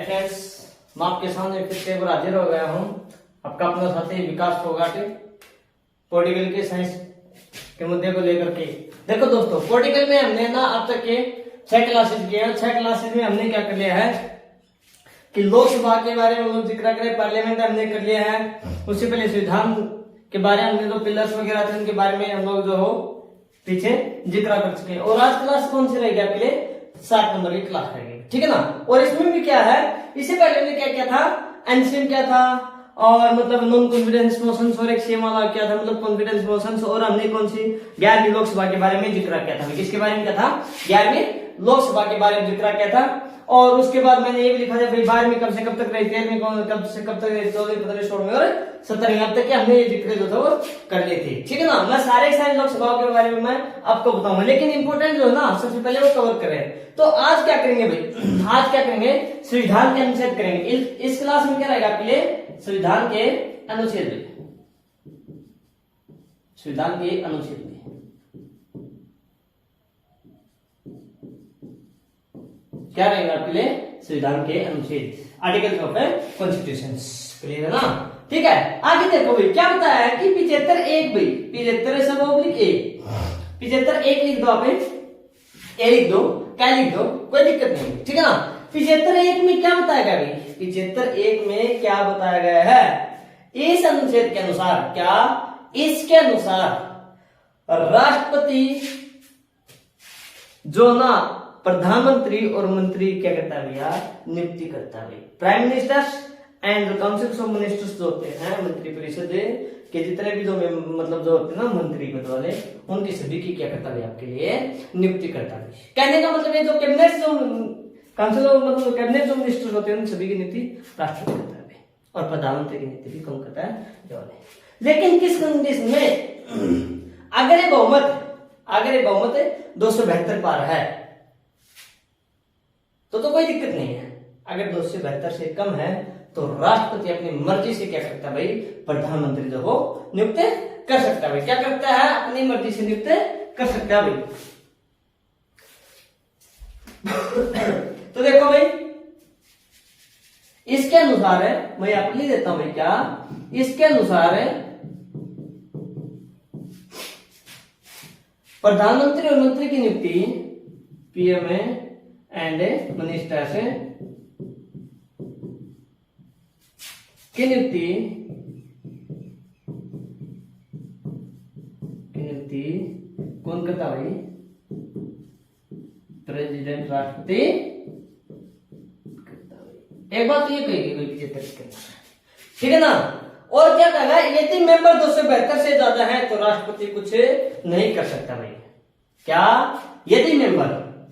Friends, मैं आपके सामने फिर से एक बार हाजिर हो गया हूँ, आपका अपना साथी विकास फोगाटे, पॉलिटिकल के साइंस के मुद्दे को लेकर के। देखो दोस्तों, पॉलिटिकल में हमने ना अब तक के 6 क्लासेस किए हैं। 6 क्लासेस में हमने क्या कर लिया है कि लोकसभा के बारे में हम लोग जिक्र करें, पार्लियामेंट हमने कर लिया है, उससे पहले संविधान के बारे में हमने जो पिलर्स वगैरह थे उनके बारे में हम लोग जो हो पीछे जिक्र कर चुके हैं। और आज क्लास कौन सी रहेगी आपके लिए? 60 नंबर की क्लास रहेगी, ठीक है ना। और इसमें भी क्या है, इससे पहले हमने क्या किया था, एनसीएम क्या था, और मतलब नॉन कॉन्फिडेंस मोशन और एक सेम वाला क्या था, मतलब कॉन्फिडेंस मोशन। और हमने कौन सी 11वीं लोकसभा के बारे में जिक्र किया था। किसके बारे में क्या था? 11वीं लोकसभा के बारे में जिक्र किया था। और उसके बाद मैंने ये भी लिखा था भाई 12वीं कब से कब तक रही, 13वीं कब से कब तक रही, 14वीं 15वीं 16वीं और 17वीं अब तक के हमने ये जिक्र जो था वो कर लिए थे, ठीक है ना। मैं सारे लोकसभाओं के बारे में मैं आपको बताऊंगा, लेकिन इंपोर्टेंट जो है ना सबसे पहले वो कवर करें। तो आज क्या करेंगे भाई, आज क्या करेंगे, संविधान के अनुच्छेद करेंगे। इस क्लास में क्या रहेगा आपके लिए? संविधान के अनुच्छेद, संविधान के अनुच्छेद क्या रहेगा आपके लिए? संविधान के अनुच्छेद, आर्टिकल्स ऑफ कॉन्स्टिट्यूशन। क्लियर है ना? ठीक है, आगे देखो भाई क्या बताया है कि 75(1) भाई 75(1) 75(1) लिख दो, आप ए लिख दो, क्या लिख दो, कोई दिक्कत नहीं, ठीक है ना। 75(1) में क्या बताया गया भाई? 75(1) में क्या बताया गया है? इस अनुच्छेद के अनुसार, क्या इसके अनुसार राष्ट्रपति जो ना प्रधानमंत्री और मंत्री क्या करता है भैया? नियुक्ति करता है। Prime minister and council of ministers जो होते हैं, मंत्री परिषद के जितने भी जो मतलब जो होते हैं ना मंत्री पद वाले, उनकी सभी की क्या करता है आपके लिए? नियुक्ति करता है। कहने का मतलब ये जो कैबिनेट जो काउंसिल मतलब कैबिनेट जो मिनिस्टर्स होते हैं उन सभी की नियुक्ति राष्ट्रपति करता है, और प्रधानमंत्री की नियुक्ति भी कौन करता है? लेकिन किस कंडीशन में? अगर ये बहुमत 272 पार है तो कोई दिक्कत नहीं है। अगर 272 से कम है तो राष्ट्रपति अपनी मर्जी से क्या करता है भाई? प्रधानमंत्री जो हो नियुक्त कर सकता है भाई। क्या करता है? अपनी मर्जी से नियुक्त कर सकता है भाई। तो देखो भाई, इसके अनुसार है, मैं आपको लिख देता हूं भाई, क्या इसके अनुसार है प्रधानमंत्री और मंत्री की नियुक्ति पीएम एंड मिनिस्टर्स की नियुक्ति कौन करता भाई? प्रेसिडेंट, राष्ट्रपति करता भाई। एक बात तो ये कहेगी कोई 75, ठीक है ना। और क्या कहना है, यदि मेंबर 272 से ज्यादा है तो राष्ट्रपति कुछ नहीं कर सकता भाई। क्या? यदि मेंबर,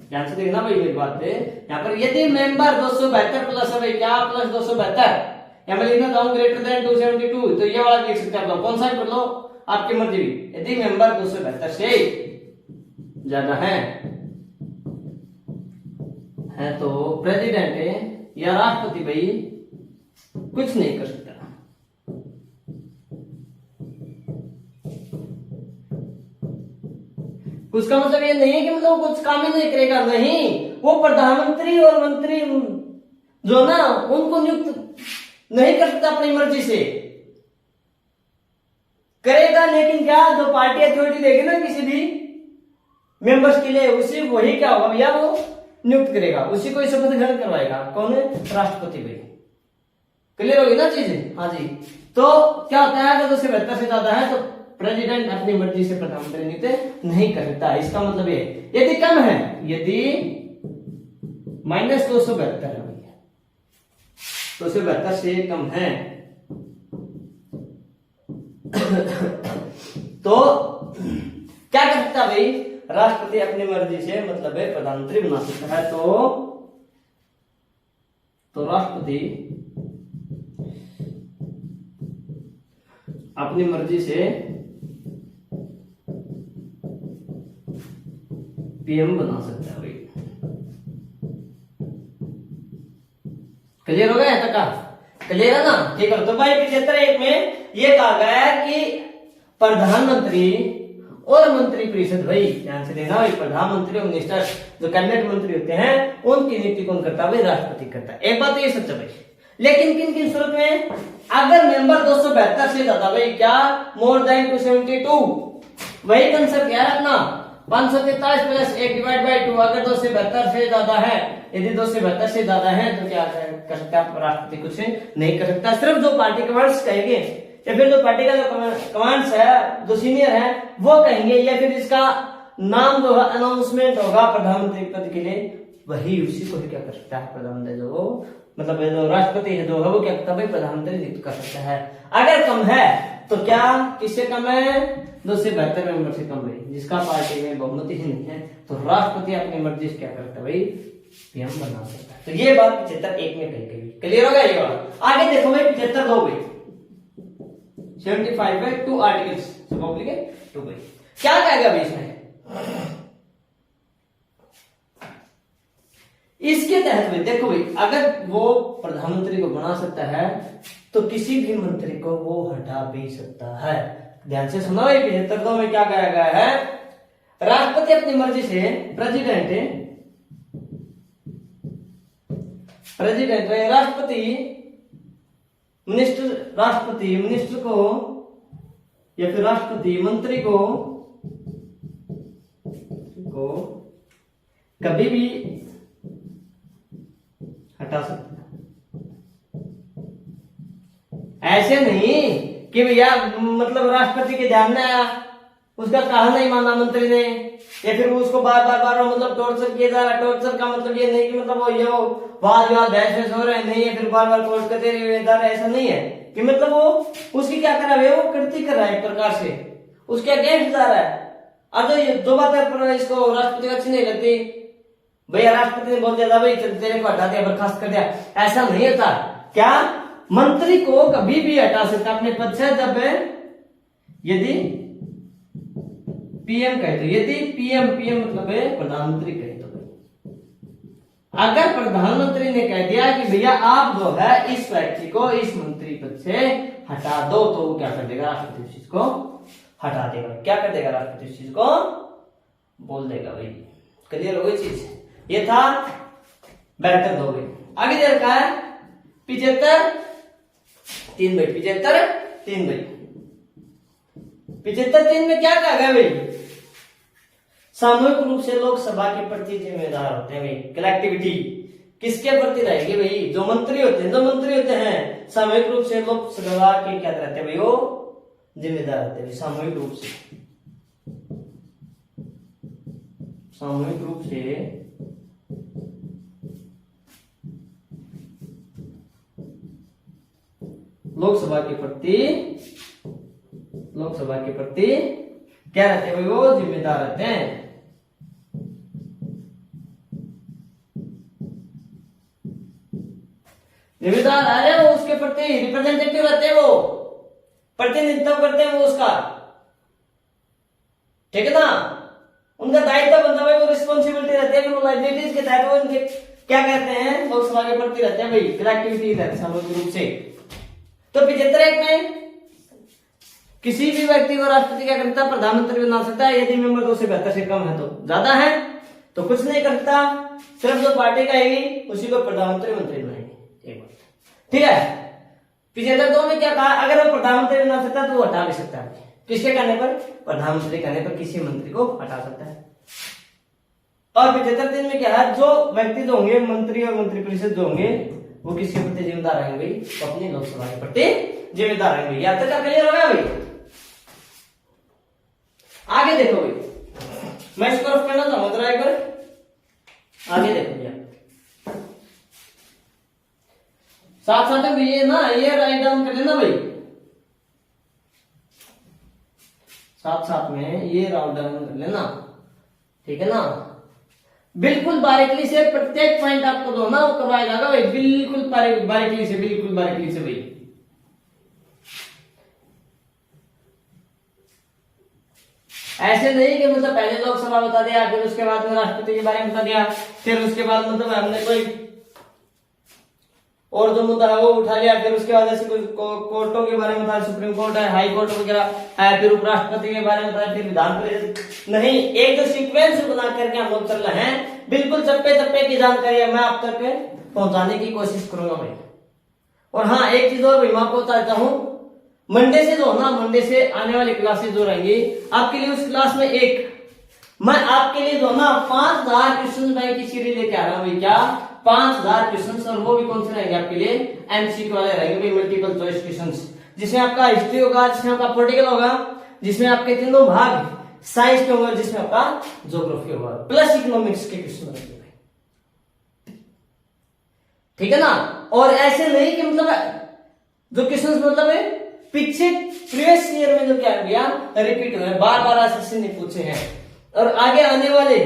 ध्यान से देखना भाई मेरी बात है यहाँ पर, यदि मेंबर 272 प्लस है भाई, क्या प्लस 272, यहाँ मैं लिखना चाहूँ ग्रेटर देन 272, तो ये वाला लिख सकते हैं आप, कौन सा कर लो आपकी मर्जी। यदि मेंबर 272 से ज्यादा है तो प्रेसिडेंट या राष्ट्रपति भाई कुछ नहीं कर सकता। उसका मतलब ये नहीं है कि मतलब कुछ काम ही नहीं करेगा, नहीं, वो प्रधानमंत्री और मंत्री जो ना उनको नियुक्त नहीं कर सकता अपनी मर्जी से, करेगा लेकिन क्या, जो पार्टी अथॉरिटी देगी ना किसी भी मेंबर्स के लिए, उसी वही क्या होगा भैया, वो नियुक्त करेगा, उसी को शपथ ग्रहण करवाएगा। कौन है? राष्ट्रपति भाई। क्लियर होगी ना चीजें? हाँ जी। तो क्या होता है, अगर 272 से ज्यादा है तो प्रेसिडेंट अपनी मर्जी से प्रधानमंत्री नियुक्त नहीं कर सकता। इसका मतलब ये, यदि कम है, यदि -272 है, 272 से कम है तो क्या कर सकता भाई? राष्ट्रपति अपनी मर्जी से मतलब प्रधानमंत्री बना सकता है। तो राष्ट्रपति अपनी मर्जी से पीएम बना सकता है भाई। क्लियर हो गया यहाँ तक का? क्लियर है ना? ठीक है। तो भाई 75(1) में ये कहा गया है कि प्रधानमंत्री और मंत्रिपरिषद भाई ध्यान से देना भाई, प्रधानमंत्री और मिनिस्टर जो कैबिनेट मंत्री होते हैं उनकी नियुक्ति कौन करता है भाई? राष्ट्रपति करता है। एक बात तो ये सच है भाई। लेकिन किन किन सूरत में? अगर मेंबर 272 से ज्यादा भाई, क्या मोर देन 272, वही कंसेप्ट यार अपना 543 प्लस 1 डिवाइड बाई 2, अगर 272 से ज्यादा है, यदि 272 से ज्यादा है तो क्या कर सकता है राष्ट्रपति? कुछ नहीं कर सकता। सिर्फ जो पार्टी कमांड्स कहेंगे या फिर जो पार्टी का जो कमांड्स है, जो सीनियर है वो कहेंगे, या फिर इसका नाम जो है अनाउंसमेंट होगा प्रधानमंत्री पद के लिए, वही उसी को क्या कर सकता है? प्रधानमंत्री जो मतलब जो राष्ट्रपति है जो है वो क्या करता है? प्रधानमंत्री नियुक्त कर सकता है। अगर कम है तो क्या किससे कम है? 272 मेंबर से कम है, जिसका पार्टी में बहुमत ही नहीं है, तो राष्ट्रपति अपनी मर्जी से क्या करता है भाई? पीएम बना सकता है। तो ये बात 75(1) में कही गई। क्लियर होगा ये बात? आगे देखो भाई 75(2) भाई 75(2) आर्टिकल्स पब्लिक 2 भाई क्या कहेगा भाई इसमें? इसके तहत में देखो भाई, अगर वो प्रधानमंत्री को बना सकता है तो किसी भी मंत्री को वो हटा भी सकता है। ध्यान से सुना भाई, 75(2) में क्या कहा गया है? राष्ट्रपति अपनी मर्जी से प्रेसिडेंट राष्ट्रपति मिनिस्टर को या फिर राष्ट्रपति मंत्री को कभी भी हटा सकता है। ऐसे नहीं कि भैया मतलब राष्ट्रपति के ध्यान में आया, उसका कहा नहीं माना मंत्री ने, या फिर उसको बार बार मतलब टॉर्चर किया जा रहा है। टॉर्चर का मतलब ये नहीं कि मतलब वो ये वाद विवाद बहस हो रहे नहीं है, फिर बार बार कोर्ट करते रहे जा रहे, ऐसा नहीं है कि मतलब वो उसकी क्या कर रहा है? वो कृति कर रहा है, एक प्रकार से उसके अगेंस्ट जा रहा है। अब तो ये दो बातें इसको राष्ट्रपति अच्छी नहीं लगती, भैया राष्ट्रपति ने बोल दिया था भाई तेरे को हटा दिया, बर्खास्त कर दिया, ऐसा नहीं होता। क्या मंत्री को कभी भी हटा सकता अपने पद से जब यदि पीएम कहे तो, यदि पीएम मतलब प्रधानमंत्री कहे तो। अगर प्रधानमंत्री ने कह दिया कि भैया आप जो है इस व्यक्ति को इस मंत्री पद से हटा दो, तो वो क्या कर देगा? राष्ट्रपति उस चीज को हटा देगा। क्या कर देगा? राष्ट्रपति उस चीज को बोल देगा भाई। क्लियर हो गई चीज? ये था 72 हो गई। आगे दे रखा है 75(3) भाई 75(3) भाई 75(3) में क्या कहा गया भाई? सामूहिक रूप से लोकसभा के प्रति जिम्मेदार होते हैं भाई। कलेक्टिविटी किसके प्रति रहेगी भाई? जो मंत्री होते हैं सामूहिक रूप से लोकसभा के क्या रहते हैं भाई? वो जिम्मेदार होते हैं सामूहिक रूप से लोकसभा के प्रति क्या रहते हैं भाई? वो जिम्मेदार रहते हैं। जिम्मेदार आ रहे वो उसके प्रति रिप्रेजेंटेटिव रहते हैं, वो प्रतिनिधित्व करते हैं वो उसका, ठीक है ना? उनका दायित्व बनता है, वो रिस्पॉन्सिबिलिटी रहती है, वो लाइबिलिटीज के तहत वो उनके क्या कहते हैं? लोकसभा के प्रति रहते हैं भाई, कलेक्टिविटी रहती है सामूहिक रूप से। तो 75(1) में किसी भी व्यक्ति को राष्ट्रपति क्या करता है? प्रधानमंत्री बना सकता है, यदि मेंबर 272 से कम है। तो ज्यादा है तो कुछ नहीं कर सकता, सिर्फ जो पार्टी का है उसी को प्रधानमंत्री मंत्री बनाएंगे। ठीक है? 75(2) में क्या कहा? अगर वो प्रधानमंत्री बना सकता है तो वो हटा भी सकता है। किसके कहने पर? प्रधानमंत्री कहने पर किसी मंत्री को हटा सकता है। और 75(3) में क्या है? जो व्यक्ति जो होंगे, मंत्री और मंत्रिपरिषद जो होंगे, वो किसके प्रति जिम्मेदार रहेंगे भाई? तो अपनी लोकसभा के प्रति जिम्मेदार रहेंगे। या तक क्लियर हो गया भाई? आगे देखो भाई, मैं इसको रफ करना चाहूंगा जरा एक बार। आगे देखो भैया, साथ साथ में ये ना, ये राइट डाउन कर लेना भाई, साथ में ये राउंड डाउन कर लेना, ठीक है ना? बिल्कुल बारीकी से प्रत्येक पॉइंट आपको दो ना वो करवाया जाएगा भाई, बिल्कुल बारीकी से भाई। ऐसे नहीं कि मतलब पहले लोकसभा बता दिया, फिर उसके बाद में राष्ट्रपति के बारे में बता दिया, फिर उसके बाद मतलब हमने कोई और जो मुद्दा है वो उठा लिया, फिर उसके बाद ऐसे कुछ कोर्टों के बारे में बताया, सुप्रीम कोर्ट है, हाई कोर्ट वगैरह है, फिर उपराष्ट्रपति के बारे में बताया, फिर विधान परिषद। नहीं, एक जो सीक्वेंस बना करके हम लोग चल रहे हैं, बिल्कुल चप्पे चप्पे की जानकारी मैं आप तक पहुंचाने की कोशिश करूंगा भाई। और हाँ, एक चीज और भाई मैं आपको बताता हूँ, मंडे से जो ना, मंडे से आने वाली क्लासेस जो रहेंगी आपके लिए, उस क्लास में मैं आपके लिए जो ना 5000 क्वेश्चन बैंक की सीरीज लेके आ रहा हूँ भाई। क्या 5000 क्वेश्चन, और वो भी कौन से रहेंगे आपके लिए, एमसीक्यू वाले रहेंगे भाई, मल्टीपल चॉइस क्वेश्चन, जिसमें आपका हिस्ट्री होगा, जिसमें आपका पॉलिटिकल होगा, जिसमें आपके तीनों भाग साइंस के होगा, जिसमें आपका ज्योग्राफी होगा, प्लस इकोनॉमिक्स के क्वेश्चन रहेंगे भाई। ठीक है ना। और ऐसे नहीं कि मतलब जो क्वेश्चन मतलब है पीछे प्रीवियस ईयर में जो क्या गया रिपीट हुए, बार बार ऐसे नहीं पूछे हैं, और आगे आने वाले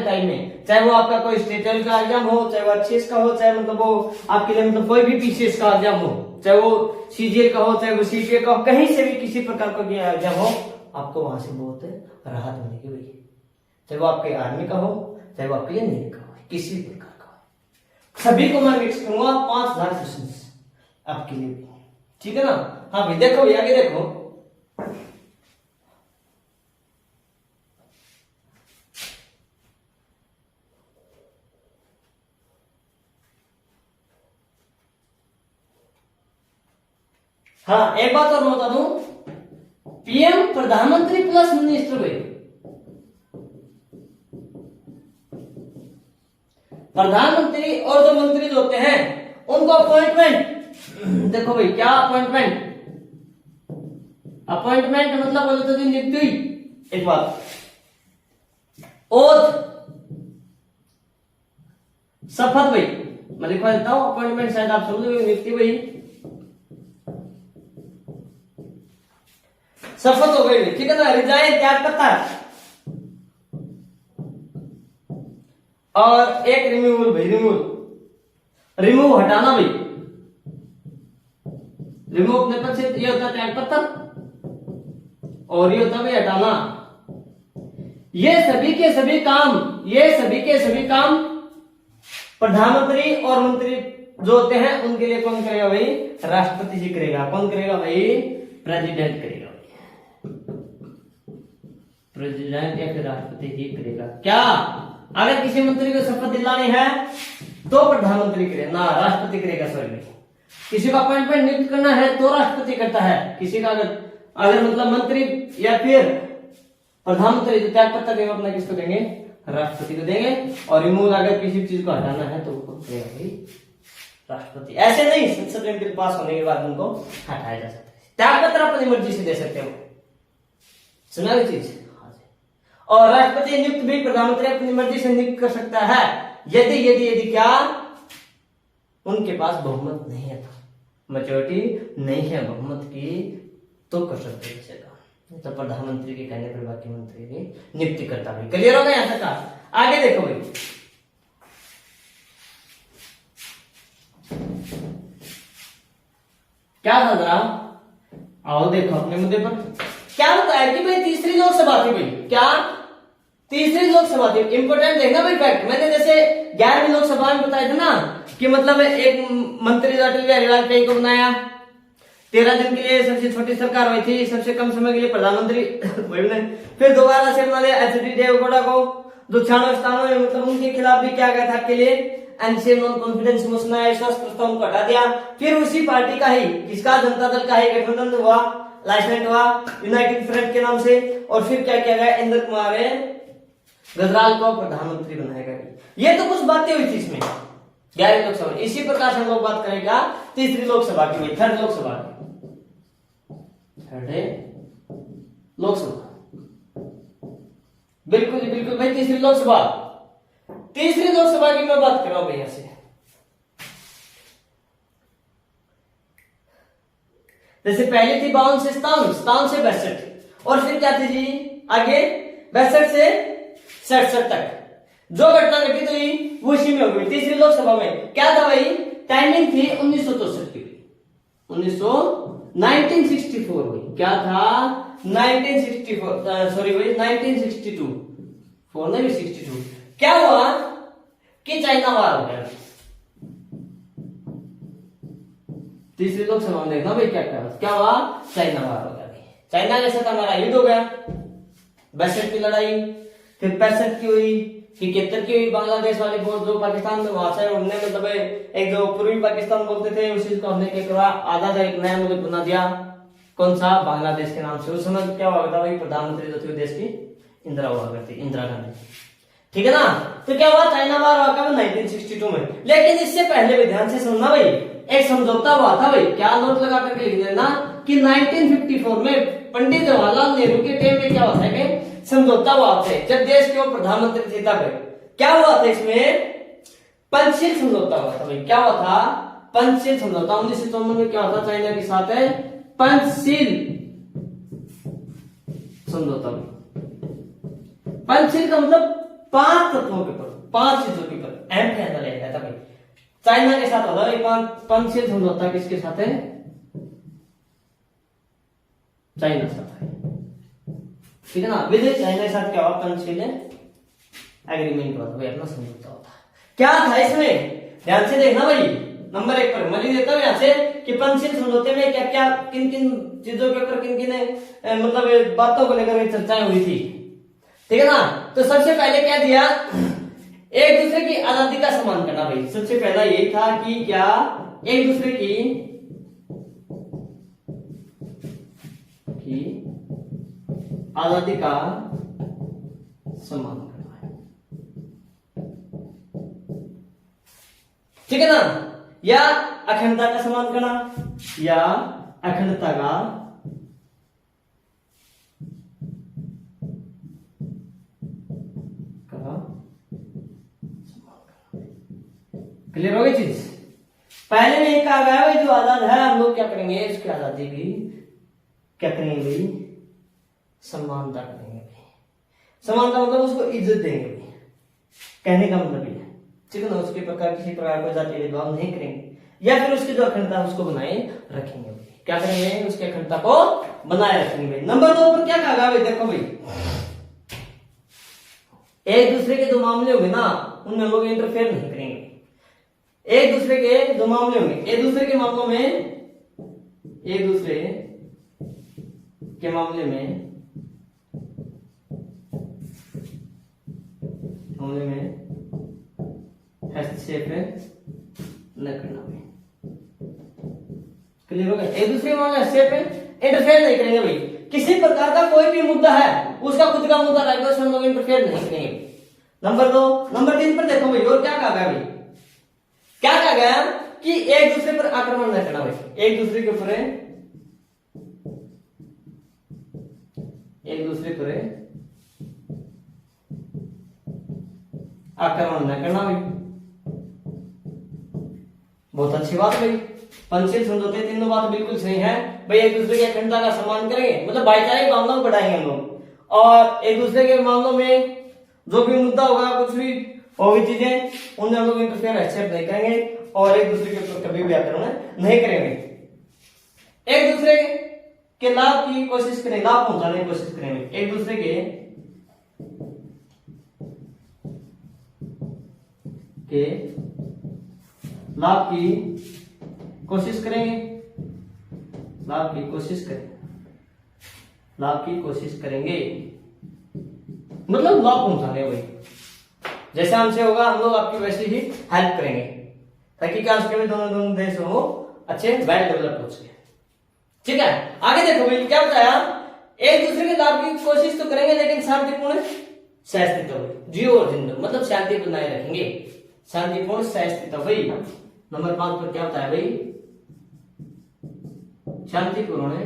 टाइम में, चाहे वो आपका कोई स्टेट लेवल का एग्जाम हो, चाहे वो अच्छेस का हो, चाहे मतलब वो आपके लिए मतलब कोई भी पीसीएस का एग्जाम हो, चाहे वो सीजीएल का हो, चाहे वो सीपीए का हो, कहीं से भी किसी प्रकार का एग्जाम हो, आपको वहां से बहुत राहत मिलेगी भाई। चाहे वो आपके आर्मी का हो, चाहे वो आपके लिए नेवी का हो, किसी प्रकार का हो, सभी को मैं मिक्स करूंगा 5000 क्वेश्चन आपके लिए भी। ठीक है ना। हाँ भाई, देखो भाई आगे देखो, हाँ एक बात और मैं बता दूं, पीएम प्रधानमंत्री प्लस मिनिस्टर भाई, प्रधानमंत्री और जो मंत्री होते हैं उनको अपॉइंटमेंट, देखो भाई क्या अपॉइंटमेंट मतलब बोले तो नियुक्ति हुई। एक बात, ओथ, शपथ भाई, मैं लिखवा देता हूं, अपॉइंटमेंट शायद आप समझोगे, नियुक्ति भाई, शपथ हो गई। ठीक है ना। रिजाइन त्याग पत्र, और एक रिमूवल भाई, रिमूव हटाना भाई, रिमूव अपने पद से, ये होता है त्याग पत्र, और ये होता है हटाना। ये सभी के सभी काम प्रधानमंत्री और मंत्री जो होते हैं उनके लिए कौन करेगा भाई, राष्ट्रपति जी करेगा। कौन करेगा भाई, प्रेसिडेंट करेगा, प्रेसिडेंट या फिर राष्ट्रपति ही करेगा। क्या अगर किसी मंत्री को शपथ दिलानी है तो प्रधानमंत्री करेगा ना, राष्ट्रपति करेगा। सॉरी, किसी का अपॉइंटमेंट नियुक्त करना है तो राष्ट्रपति करता है, किसी का अगर मतलब मंत्री या फिर प्रधानमंत्री जो त्याग पत्र देंगे अपना किसको देंगे, राष्ट्रपति को देंगे। और रिमूव अगर किसी चीज को हटाना है तो वो करेगा भाई, राष्ट्रपति। ऐसे नहीं संसद में बिल पास होने के बाद उनको हटाया जा सकता है, त्याग पत्र अपनी मर्जी से दे सकते हो। सुना ये चीज। और राष्ट्रपति नियुक्त भी प्रधानमंत्री अपनी मर्जी से नियुक्त कर सकता है, यदि क्या उनके पास बहुमत नहीं है, मेजोरिटी नहीं है बहुमत की, तो कर सकते हैं। तो प्रधानमंत्री के कहने पर बाकी मंत्री की नियुक्ति करता है। क्लियर होगा यहां तक का। आगे देखो भाई, क्या था जरा, आओ देखो अपने मुद्दे पर। क्या बताया कि भाई तीसरी लोकसभा थी भाई, क्या तीसरी लोकसभा थी। इंपोर्टेंट देखना भाई फैक्ट, मैंने जैसे 11वीं लोकसभा में बताया था ना कि मतलब एक मंत्री अटल बिहारी वाजपेयी को बनाया, 13 दिन के लिए सबसे छोटी सरकार हुई थी, सबसे कम समय के लिए प्रधानमंत्री फिर दोबारा से बना लिया एचडी देवगौड़ा को, जो 96 स्थानों में मतलब उनके खिलाफ भी क्या गया था आपके लिए एनसीए नॉन कॉन्फिडेंस मोशन आया, विश्वास प्रस्ताव को हटा दिया। फिर उसी पार्टी का ही, किसका, जनता दल का ही गठबंधन हुआ, लाइसेंट हुआ यूनाइटेड फ्रंट के नाम से। और फिर क्या किया गया, इंद्र कुमार गजराल को प्रधानमंत्री बनाया गया। ये तो कुछ बातें हुई थी इसमें 11वीं लोकसभा। इसी प्रकार से हम लोग बात करेगा तीसरी लोकसभा की, थर्ड लोकसभा बिल्कुल भाई तीसरी लोकसभा की मैं बात कर रहा हूं भैया से। जैसे पहले थी 52 से 57 से 62, और फिर क्या थी जी आगे 62 से 67 तक। जो घटना घटित हुई वो इसी में हो गई तीसरी लोकसभा में। क्या था भाई, टाइमिंग थी 1964 की, 1964 हुई। क्या था 1964, सॉरी भाई 1962, 62। क्या हुआ कि चाइना वार हो गया, तीसरी लोकसभा में देखना भाई क्या क्या हुआ, चाइना बाहर हो गया। चाइना के साथ हमारा युद्ध हो गया, 62 की लड़ाई, फिर 65 की हुई, 71 की हुई। बांग्लादेश वाले जो पाकिस्तान में वहां से हमने मतलब एक जो पूर्वी पाकिस्तान बोलते थे उस चीज को हमने क्या करवा, आधा का एक नया मुल्क बना दिया। कौन सा, बांग्लादेश के नाम से। उस समय क्या हुआ था भाई, प्रधानमंत्री जो थी देश की इंदिरा हुआ करती, इंदिरा गांधी, ठीक है ना। तो क्या हुआ, चाइना बाहर हुआ कब, 1962 में। लेकिन इससे पहले भी ध्यान से सुनना भाई, एक समझौता हुआ था भाई, क्या नोट लगा करके लिख देना कि 1954 में पंडित जवाहरलाल नेहरू के टाइम में क्या होता है कि समझौता हुआ था, जब देश के वो प्रधानमंत्री थे तब क्या हुआ था, इसमें पंचशील समझौता हुआ था भाई। क्या हुआ था, पंचशील समझौता। 1954 में क्या होता, चाइना के साथ है पंचशील समझौता। पंचशील का मतलब 5 तत्वों के ऊपर, 5 चीजों के ऊपर अहम फैसला लिया गया था भाई। चाइना के साथ होगा पंचशील समझौता, किसके साथ है, चाइना के साथ है, ठीक है ना। विद चाइना के साथ क्या हुआ, पंचशील एग्रीमेंट हुआ भाई, अपना समझौता होता। क्या था इसमें, ध्यान से देखना भाई। नंबर 1 पर मैं लिख देता हूं यहां से कि पंचशील समझौते में क्या क्या, किन किन चीजों के ऊपर, किन किन मतलब बातों को लेकर चर्चाएं हुई थी, ठीक है ना। तो सबसे पहले क्या दिया, एक दूसरे की आजादी का सम्मान करना भाई। सबसे पहला यही था कि क्या, एक दूसरे की आजादी का सम्मान करना है, ठीक है ना। या अखंडता का सम्मान करना, या अखंडता का क्लियर हो गई चीज। पहले में एक कहा गया भाई जो आजाद है हम लोग क्या करेंगे, उसकी आजादी की क्या करेंगे भाई, सम्मानता करेंगे भाई। समानता मतलब उसको इज्जत देंगे भाई, कहने का मतलब ये है, ठीक है ना। उसके प्रकार किसी प्रकार का जाति भेदभाव नहीं करेंगे, या फिर उसकी जो अखंडता है उसको बनाए रखेंगे भाई। क्या करेंगे, उसकी अखंडता को बनाए रखेंगे भाई। नंबर 2 पर क्या कहा गया भाई, देखो भाई, एक दूसरे के जो मामले होंगे ना उनमें लोग इंटरफेयर नहीं करेंगे। एक दूसरे के जो मामले होंगे, एक दूसरे के मामलों में, एक दूसरे के मामले में हस्तक्षेप न करना भाई। क्लियर हो गया, एक दूसरे के मामले में हस्तक्षेप इंटरफेयर नहीं करेंगे भाई। किसी प्रकार का कोई भी मुद्दा है उसका खुद का मुद्दा रहेगा, उसमें लोग इंटरफेयर नहीं करेंगे। नंबर 2। नंबर 3 पर देखो भाई, और क्या कहा गया भाई, क्या कहा गया कि एक दूसरे पर आक्रमण न करना भाई। एक दूसरे के ऊपर, एक दूसरे पर आक्रमण न करना भाई। बहुत अच्छी बात भाई, पंचशील समझौते तीनों बात बिल्कुल सही है भाई। एक दूसरे की अखंडता का सम्मान करेंगे, मतलब भाईचारे की भावना को बढ़ाएंगे हम लोग, और एक दूसरे के मामलों में जो भी मुद्दा होगा, कुछ भी होगी चीजें, उनमें हम लोग इंटरफेयर एक्सेप्ट नहीं करेंगे, और एक दूसरे के ऊपर कभी भी आक्रमण नहीं करेंगे। एक दूसरे के लाभ की कोशिश करेंगे, लाभ पहुंचाने की कोशिश करेंगे। एक दूसरे के लाभ की कोशिश करेंगे, लाभ की कोशिश करेंगे, लाभ की कोशिश करेंगे, मतलब लाभ पहुंचाने भाई। जैसे हमसे होगा हम लोग आपकी वैसे ही हेल्प करेंगे, ताकि क्या उसके में दोनों देश हो अच्छे वेल डेवलप हो सके, ठीक है। आगे देखो भाई क्या बताया, एक दूसरे के लाभ की कोशिश तो करेंगे लेकिन शांतिपूर्ण सहअस्तित्व, जियो और जिंदो, मतलब शांति बनाए रखेंगे, शांतिपूर्ण सहअस्तित्व भाई। नंबर 5 पर क्या बताया भाई, शांतिपूर्ण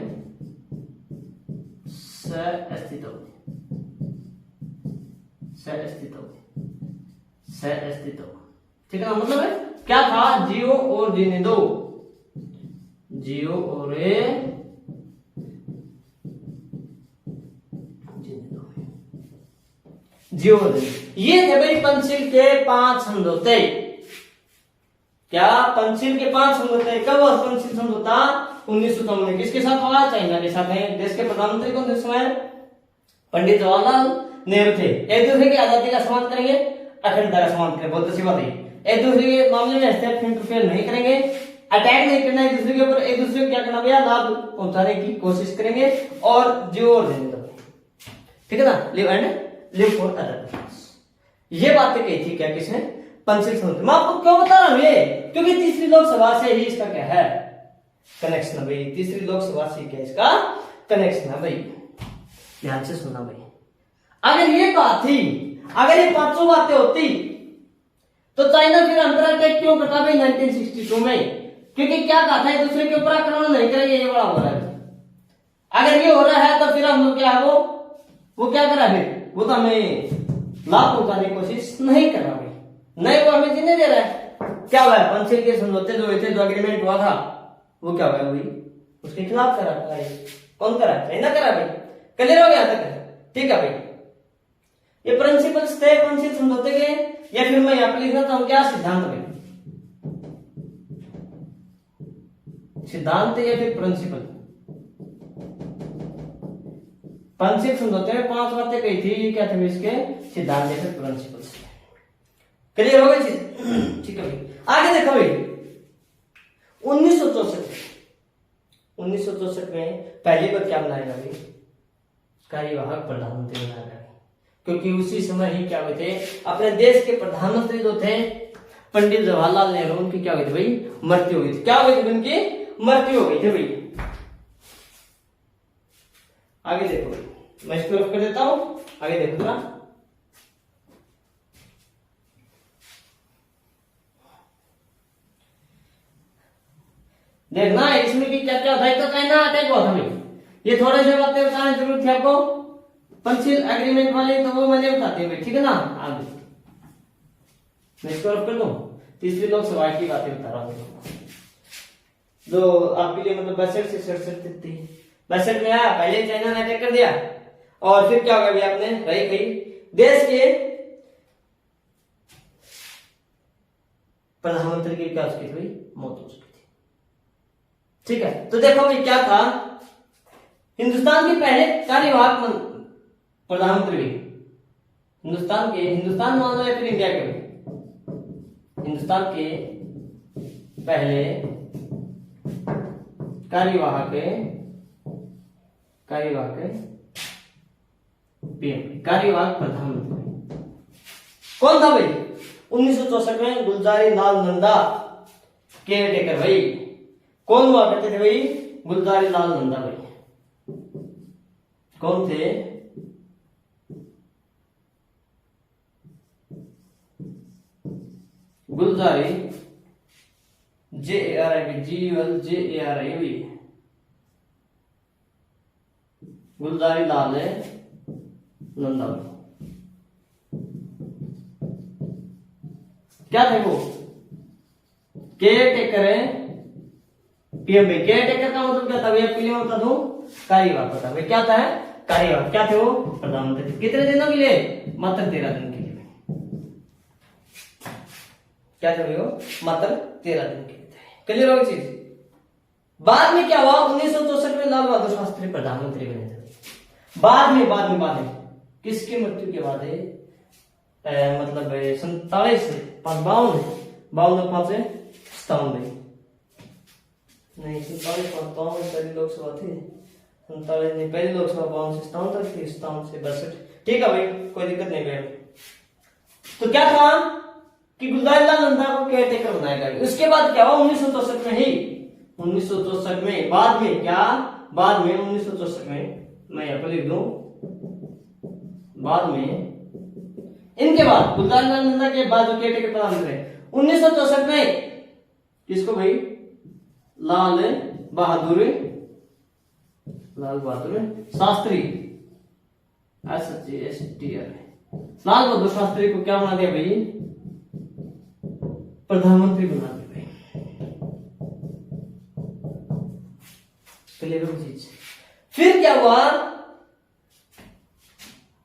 सहअस्तित्व, सहअस्तित्व, सहअस्तित्व, ठीक है ना। मतलब है क्या था, जियो और जीने दो, जियो और जियो, ये थे भाई पंचशील के 5 समझौते। क्या पंचशील के 5 समझौते, कब हुआ पंचशील समझौता, 1954 में। किसके साथ हुआ, चाइना के साथ है। देश के प्रधानमंत्री कौन थे उस समय, पंडित जवाहरलाल नेहरू थे। एक दूसरे की आजादी का सम्मान करेंगे, अखंडता का सम्मान करेंगे, बहुत अच्छी बात है। एक दूसरे के मामले में हस्तक्षेप इंटरफेयर नहीं करेंगे, अटैक नहीं करना है दूसरे के ऊपर, एक दूसरे को क्या करना भैया, लाभ पहुंचाने की कोशिश करेंगे और जोर देने दो, ठीक है ना, live and live for other. ये बातें कही थी क्या किसने, पंचिल समुद्र। मैं आपको क्यों बता रहा हूं ये, क्योंकि तीसरी लोकसभा से ही इसका क्या है कनेक्शन है भाई, तीसरी लोकसभा से क्या इसका कनेक्शन है भाई, ध्यान से सुनना भाई। अगर ये बात थी, अगर ये पांचों बातें होती तो चाइना फिर अंतरा अटैक क्यों करता भाई 1962 में, क्योंकि क्या कहा था एक दूसरे के ऊपर आक्रमण नहीं करेंगे, ये बड़ा हो रहा है। अगर ये हो रहा है तो फिर हम लोग क्या है वो क्या करा फिर, वो तो हमें लाभ पहुंचाने की कोशिश नहीं कर रहा भाई, नहीं वो हमें जीने दे रहा है। क्या हुआ है, पंचिल के समझौते जो हुए थे, जो एग्रीमेंट हुआ था, वो क्या हुआ भाई, उसके खिलाफ करा भाई, कौन करा, चाइना करा भाई, क्लियर हो गया तक, ठीक है भाई। ये प्रिंसिपल्स थे पंचिल समझौते के, या फिर मैं यहाँ पे लिखना चाहूँ क्या सिद्धांत भाई, सिद्धांत या फिर प्रिंसिपल। पंचिल समझौते में 5 बातें कही थी, क्या थे इसके सिद्धांत या फिर प्रिंसिपल्स, क्लियर हो गई चीज, ठीक है भाई। आगे देखो भाई 1964 में पहली बार क्या बनाया गया भाई, कार्यवाहक प्रधानमंत्री बनाया गया, क्योंकि उसी समय ही क्या हुए थे, अपने देश के प्रधानमंत्री जो थे पंडित जवाहरलाल नेहरू, उनकी क्या हुई थी भाई, मृत्यु हुई थी। क्या हुई थी उनकी, मृत्यु हो गई थी भाई। आगे देखो भाई, मैं इसको रफ कर देता हूं, आगे देखो ना, देखना इसमें भी क्या क्या होता है। तो चाइना अटैक हुआ था भाई, ये थोड़े से बातें बताने की जरूरत थी आपको, पंचिल एग्रीमेंट वाले तो वो मैंने बताते हुए, ठीक है ना। आगे मैं इसको रफ कर दूं, तीसरी लोकसभा की बातें बता रहा हूं जो आपके लिए मतलब 62 से 67 थी, 62 में आया, पहले चाइना ने अटैक कर दिया, और फिर क्या हो गया आपने रही कही, देश के प्रधानमंत्री की क्या उसकी थी मौत हो चुकी थी, ठीक है। तो देखो भाई क्या था, हिंदुस्तान के पहले कार्यवाहक प्रधानमंत्री भी, हिंदुस्तान मान लो या फिर इंडिया के, हिंदुस्तान के पहले कार्यवाहक पीएम, कार्यवाहक प्रधानमंत्री कौन था भाई, 1964 में गुलजारी लाल नंदा केयर टेकर भाई, कौन हुआ करते थे भाई, गुलजारी लाल नंदा भाई, कौन थे, गुलजारी JARI हुई, गुलजारी लाल नंदा क्या थे वो, केयर टेकर है पीएम में। केयर टेकर का मतलब क्या था भैया, पीएम होता तो कार्यवाहक होता भाई, क्या था कार्यवाहक, क्या थे वो प्रधानमंत्री, कितने दिनों के लिए, मात्र 13 दिन के लिए, क्या थे वो मात्र 13 दिन के लिए, क्लियर हो चीज। बाद में क्या हुआ, 1964 में लाल बहादुर शास्त्री प्रधानमंत्री बने थे, बाद में किसकी मृत्यु के बाद है, मतलब 47 से 52 5 से 57 नहीं 47 57 पहली लोकसभा थी, 47 नहीं पहली लोकसभा 52 से 57 तक थी, 57 से 62, ठीक है भाई कोई दिक्कत नहीं भाई। तो क्या था कि गुलजारी लाल नंदा को केयर टेकर बनाया गया। उसके बाद क्या हुआ 1964 में ही, 1964 में बाद में क्या, बाद में 1964 में मैं यहाँ पर लिख दूं, बाद में इनके बाद गुलजारी लाल नंदा के बाद जो केयर टेकर प्रधानमंत्री 1964 में किसको भाई, लाल बहादुर शास्त्री, SHASTR, लाल बहादुर शास्त्री को क्या बना दिया भाई, प्रधानमंत्री बना दिया भाई, क्लियर हो चीज। फिर क्या हुआ,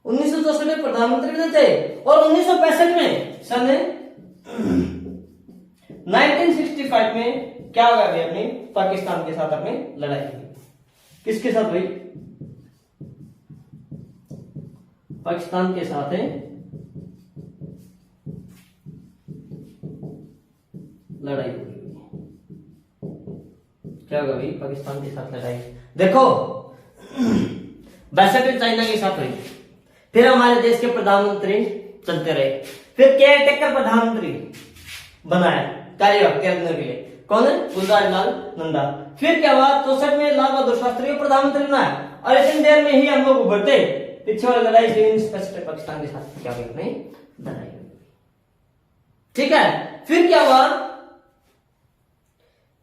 1964 में प्रधानमंत्री बने थे, और 1965 में सन 1965 में क्या हो गया भाई, अपनी पाकिस्तान के साथ अपनी लड़ाई की, किसके साथ भाई, पाकिस्तान के साथ है लड़ाई हुई, क्या होगा भाई, पाकिस्तान के साथ लड़ाई। देखो 62 चाइना के साथ हुई, फिर हमारे देश के प्रधानमंत्री चलते रहे, फिर केयर टेकर प्रधानमंत्री बनाया कार्यवाहक 13 दिनों के लिए, कौन है, गुलजार लाल नंदा। फिर क्या हुआ, 64 में लाल बहादुर शास्त्री को प्रधानमंत्री बनाया, और इतनी देर में ही हम लोग उभरते पीछे वाली लड़ाई से पाकिस्तान के साथ क्या हुई, लड़ाई हुई। ठीक है, फिर क्या हुआ,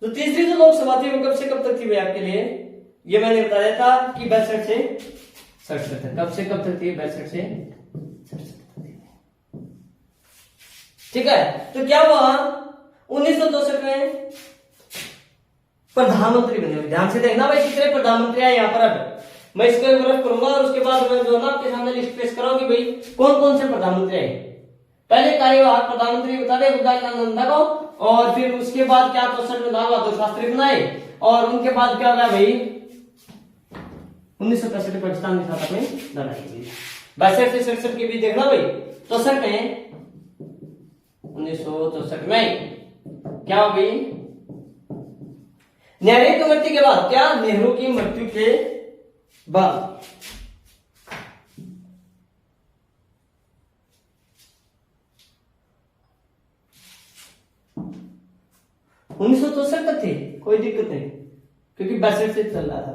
तो तीसरी जो लोकसभा थी वो कब से कब तक थी भाई आपके लिए, ये मैंने बताया था कि 62 से 67 तक। कब से कब तक थी, 62 से 67 तक। ठीक है, तो क्या हुआ, 1964 में प्रधानमंत्री बने। ध्यान से देखना भाई कितने प्रधानमंत्री आए यहाँ पर। अब मैं इसको एक बार करूंगा और उसके बाद मैं जो ना आपके सामने लिस्ट पेश कराऊंगी भाई कौन कौन से प्रधानमंत्री आए। पहले कार्यवाहक प्रधानमंत्री बता दे गुलजार लाल नंदा को, और फिर उसके बाद क्या 64 में लाल बहादुर शास्त्री बनाए, और उनके बाद क्या होगा भाई 1965 पाकिस्तान के साथ अपने लड़ाई हुई। 62 से 67 के बीच देखना भाई, 64 में 1964 में क्या हो गई, नेहरू की मृत्यु के बाद, क्या नेहरू की मृत्यु के बाद 1964 तक थी, कोई दिक्कत नहीं, क्योंकि 62 से चल रहा था।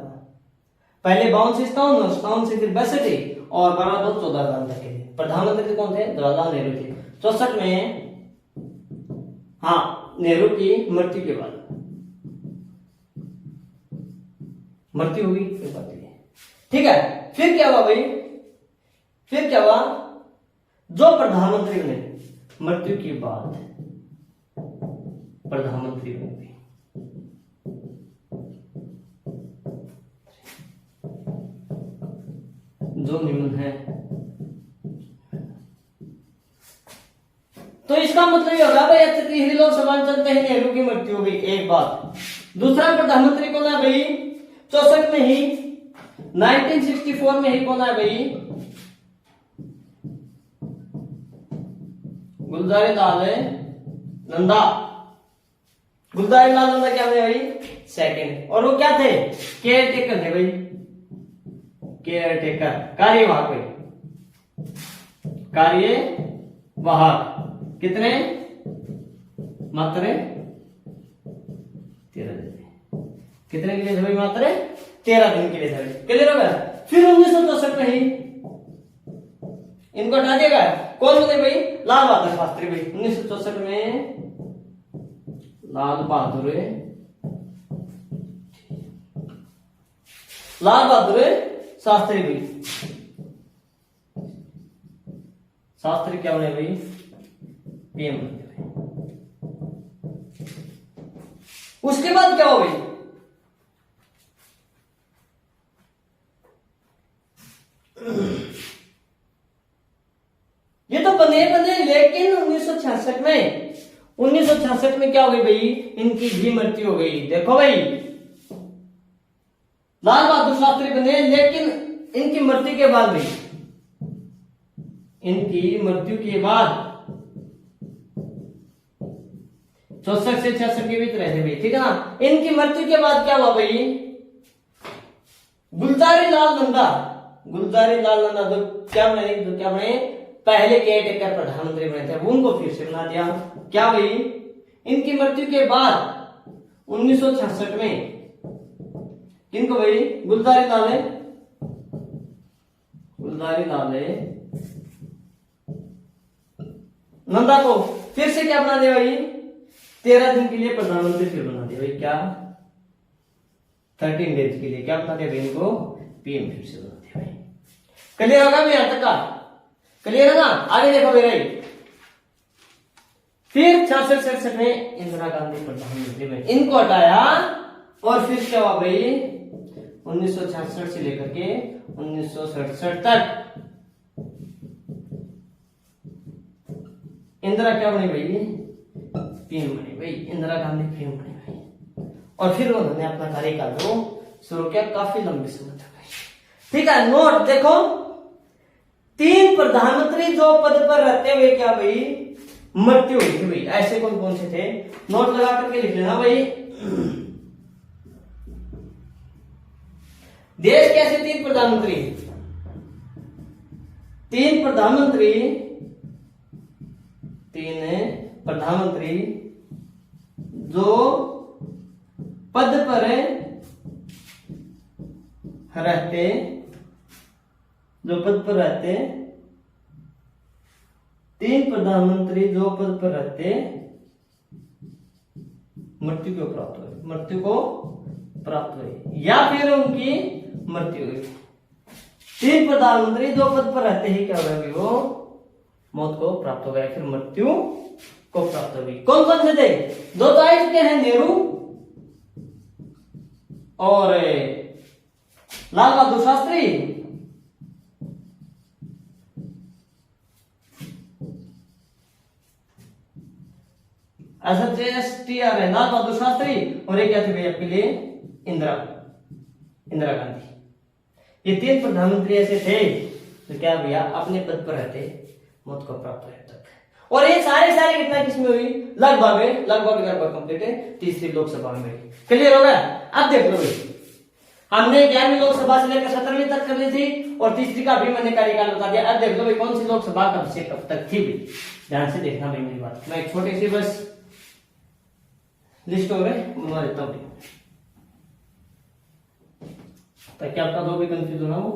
पहले 52 से 57 से फिर 62 और 12 तो 14 साल तक के लिए प्रधानमंत्री कौन थे, जवाहरलाल नेहरू थे। 64 में हाँ नेहरू की मृत्यु के बाद मृत्यु हुई, ठीक है। फिर क्या हुआ भाई, फिर क्या हुआ, जो प्रधानमंत्री बने मृत्यु के बाद प्रधानमंत्री बने, जो निम्न है, तो इसका मतलब ये होगा भाई तीसरी लोकसभा चलते ही नेहरू की मृत्यु हो गई, एक बात। दूसरा प्रधानमंत्री कौन है भाई 64 में ही, 1964 में ही कौन है भाई, गुलजार लाल नंदा। गुलजार लाल नंदा क्या थे भाई, सेकंड, और वो क्या थे, केयर टेकर थे भाई, केयर टेकर, कार्यवाहक भाई, कार्यवाहक। कितने, मात्र 13 दिन। कितने के लिए थे भाई, मात्र 13 दिन के लिए थे। क्लियर होगा। फिर 1964 में ही इनको हटा दिया गया, कौन बने भाई, लाल बहादुर शास्त्री भाई। 1964 में लाल बहादुर शास्त्री भाई, शास्त्री क्या बने भाई, पीएम बने भाई। उसके बाद क्या हो गई, ये तो बने लेकिन 1966 में क्या हो गई भाई, इनकी भी मृत्यु हो गई। देखो भाई लाल बहादुर शास्त्री बने, लेकिन इनकी मृत्यु के बाद भाई, इनकी मृत्यु के बाद 64 से 66 के बीच रहे थे भाई, ठीक है ना। इनकी मृत्यु के बाद क्या हुआ भाई, गुलजार लाल नंदा जो क्या बने पहले केयर टेकर प्रधानमंत्री बने थे, उनको फिर से बना दिया। क्या भाई, इनकी मृत्यु के बाद 1966 में किनको भाई, गुलजार लाल नंदा को फिर से क्या बना दिया भाई, 13 दिन के लिए प्रधानमंत्री फिर बना दिया भाई। क्या 13 डेज के लिए क्या बना दिया भाई, इनको पीएम फिर से बना दिया भाई। क्लियर होगा भाई, यहां तक का क्लियर है ना। आगे देखो भाई, फिर 66 में इंदिरा गांधी प्रधानमंत्री में, इनको हटाया, और फिर क्या हुआ भाई 1966 से लेकर के 1967 तक इंदिरा क्या बनी भाई, पीएम बनी भाई, इंदिरा गांधी पीएम बनी भाई। और फिर उन्होंने अपना कार्यकाल जो शुरू किया काफी लंबे समय तक। ठीक है, नोट देखो, 3 प्रधानमंत्री जो पद पर रहते हुए क्या भाई मृत्यु हुई थी भाई। ऐसे कौन कौन से थे, नोट लगा करके लिख लेना भाई। देश के ऐसे 3 प्रधानमंत्री, 3 प्रधानमंत्री, 3 प्रधानमंत्री जो पद पर रहते, जो पद पर रहते, 3 प्रधानमंत्री जो पद पर रहते मृत्यु को प्राप्त हुए, मृत्यु को प्राप्त हुए या फिर उनकी मृत्यु हुई। 3 प्रधानमंत्री जो पद पर रहते ही क्या हो गए, वो मौत को प्राप्त हो गए, फिर मृत्यु को प्राप्त हो गई। कौन कौन से थे? 2 तो आ चुके हैं, नेहरू और लाल बहादुर शास्त्री। SHSTR है लाल बहादुर शास्त्री, और एक क्या थे भैया आपके लिए, इंदिरा गांधी। ये 3 प्रधानमंत्री ऐसे थे तो क्या भैया अपने पद पर रहते मौत को प्राप्त हुए तक। और ये सारे कितना किसमें हुई, लगभग कंप्लीट है, तीसरी लोकसभा में हुई। क्लियर हो गया? अब देख लो भाई, हमने 11वीं लोकसभा से लेकर 17वीं तक कर ली थी और तीसरी का अभिमन्यु कार्यकाल बता दिया। अब देख लो भाई कौन सी लोकसभा कब से कब तक थी भाई, ध्यान से देखना भाई मेरी बात। मैं एक छोटी सी बस लिस्ट हो गए बना देता हूं ताकि आपका जो भी कंफ्यूजन हो वो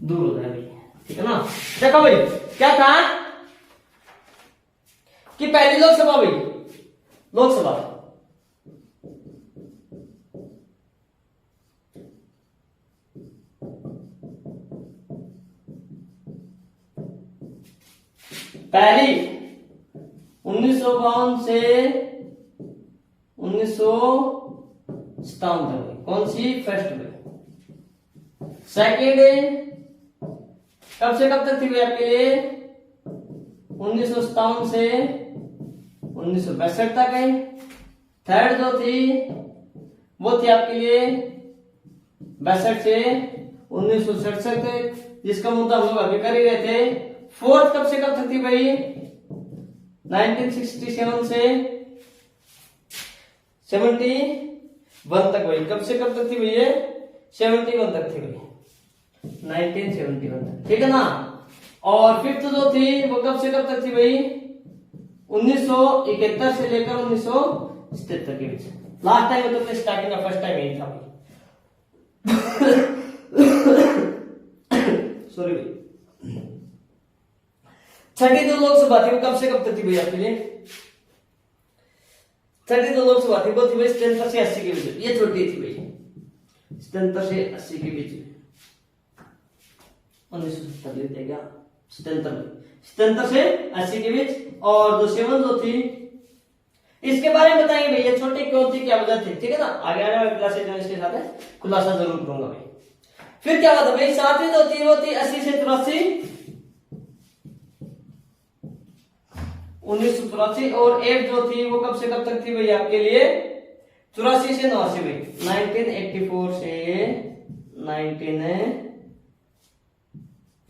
दूर हो जाए भाई, ठीक है ना। देखो भाई क्या था कि पहली लोकसभा भाई, लोकसभा पहली 1952 से 1957 तक, कौन सी, फर्स्ट में। सेकेंड कब से कब तक थी भाई आपके लिए, 1957 से 1962 तक है। थर्ड जो थी वो थी आपके लिए 62 से 1967 तक, जिसका मुद्दा हम लोग अभी कर ही रहे थे। फोर्थ कब से कब तक थी भाई, 1967 से 71 तक भाई। कब से कब तक थी भैया, 71 तक थी भाई, 1971 तक, ठीक है ना। और फिफ्थ जो थी वो कब से कब तक थी भाई, 1971 से लेकर 1977 के बीच। लास्ट टाइम तो स्टार्टिंग का फर्स्ट टाइम यही था भाई, सॉरी भाई। छठी जो लोकसभा थी वो कब से कब तक थी भाई आपके लिए, छठी जो लोकसभा थी वो थी भाई 77 से 80 के बीच। ये छोटी थी भाई, 77 से 80 के बीच, 1977 थे क्या, 77 से 80 के बीच। और जो 7 जो थी इसके बारे में बताएंगे भैया, छोटी क्यों थी, क्या वजह थी, ठीक है ना। आगे आने वाली क्लासेज में इसके साथ खुलासा जरूर करूंगा भाई। फिर क्या बात है भाई, 7वीं जो थी वो थी 80 से 83, 1983। और 8 जो थी वो कब से कब तक थी भाई आपके लिए, 84 से 89 भाई, 1984 से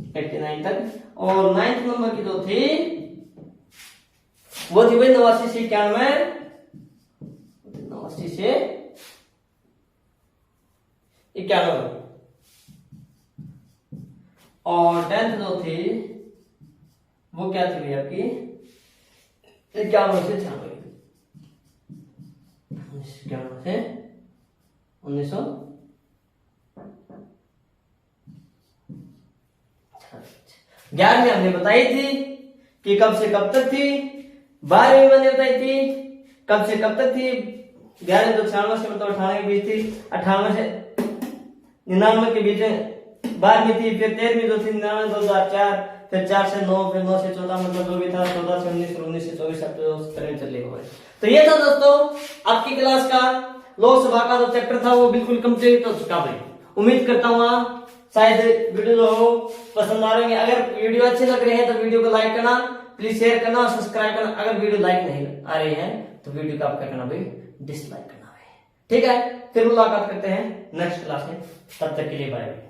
1989 तक। और 9th नंबर की जो थी वो थी भाई 89 से 91, 89 से 91। और 10th जो थी वो क्या थी भाई आपकी, 51 से 96, 51 से 1900। 11वीं हमने बताई थी कि कब से कब तक थी, 12वीं मैंने बताई थी कब से कब तक थी, 11 तो 96 से मतलब 98 के बीच थी, 98 से 99 के बीच 12वीं थी। फिर 13वीं जो थी 99 2004, फिर 4 से 9, फिर 9 से 14 मतलब जो भी था, 14 से 19, 19 से 24 तक उस तरह चलेगा। तो ये था दोस्तों आपकी क्लास का लोकसभा का जो चैप्टर था वो बिल्कुल कंप्लीट हो चुका भाई। उम्मीद करता हूँ शायद वीडियो जो पसंद आ रहे हैं। अगर वीडियो अच्छे लग रहे हैं तो वीडियो को लाइक करना, प्लीज शेयर करना और सब्सक्राइब करना। अगर वीडियो लाइक नहीं आ रही है तो वीडियो को आप क्या करना भाई, डिसलाइक करना भाई, ठीक है। फिर मुलाकात करते हैं नेक्स्ट क्लास में, तब तक के लिए बाय।